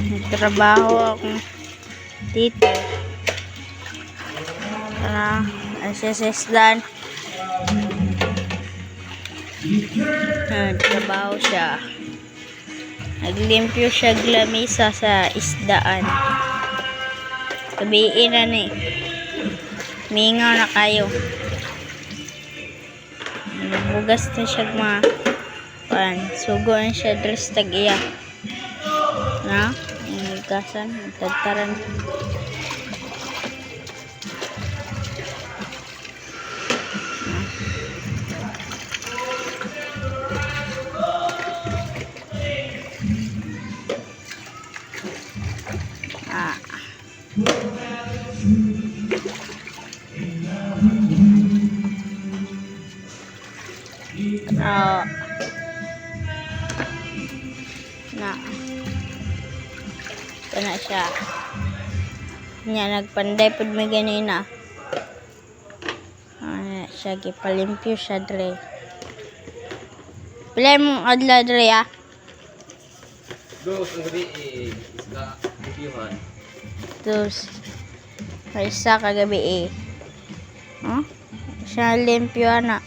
Nagtrabaho akong dito para assistan. Nagtrabaho siya. Naglimpyo siya glamisa sa isdaan. Tabiin na ni. Mingaw na kayo. Bugas na siya mga pan. Sugo na siya dress tag-iya. Na? Bugasan. Magtagtaran. Ito na siya. Nagpanday po may ganina. Siya, gipalimpyo siya dre. Pilay mong adla dre Dos, ang gabi isda, limpyuhan. Dos. May isa kagabi siya limpyo na.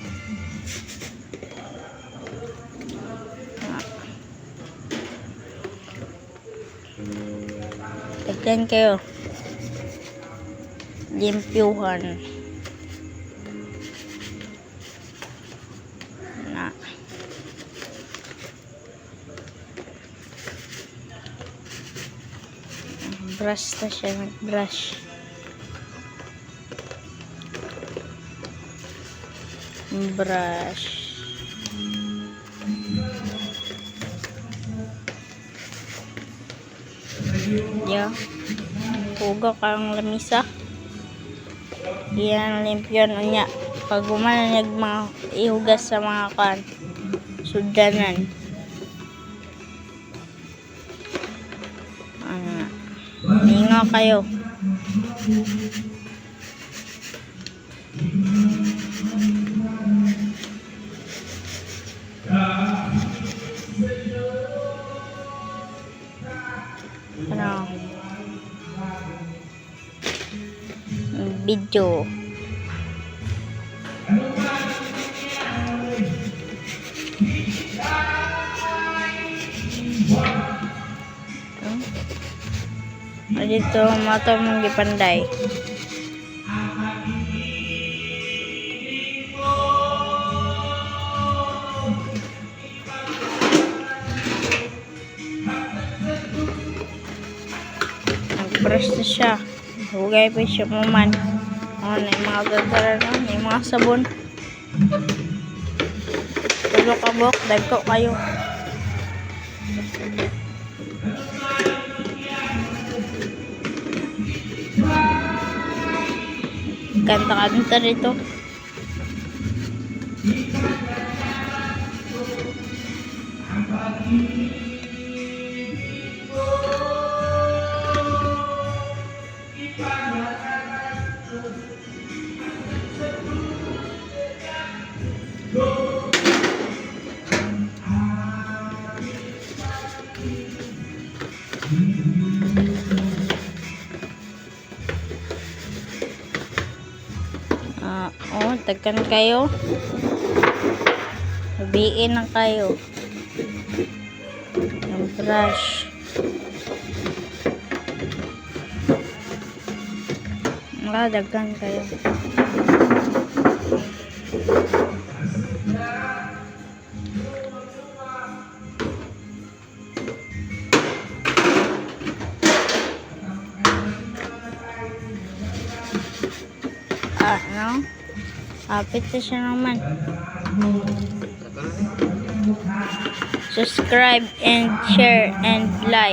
Tignan kayo. Limpyuhan. Na. Brush na siya. Brush. Brush. Yeah. Pugo kang lamisa. Iyan limpyon niya. Pag gumanag mga ihugas sa mga kan sudanan. Mingaw kayo. Video. Dito mata mong gipanday. Nag-brush na siya. Hugay pa siya man. May mga gagara na. May mga sabon. Tulok-abok. Dagko kayo. Kanta-kanta rito. Tagkan kayo. Sabihin na kayo. Yung brush. Dagkan kayo. No? Apit na siya naman. Subscribe and share and like.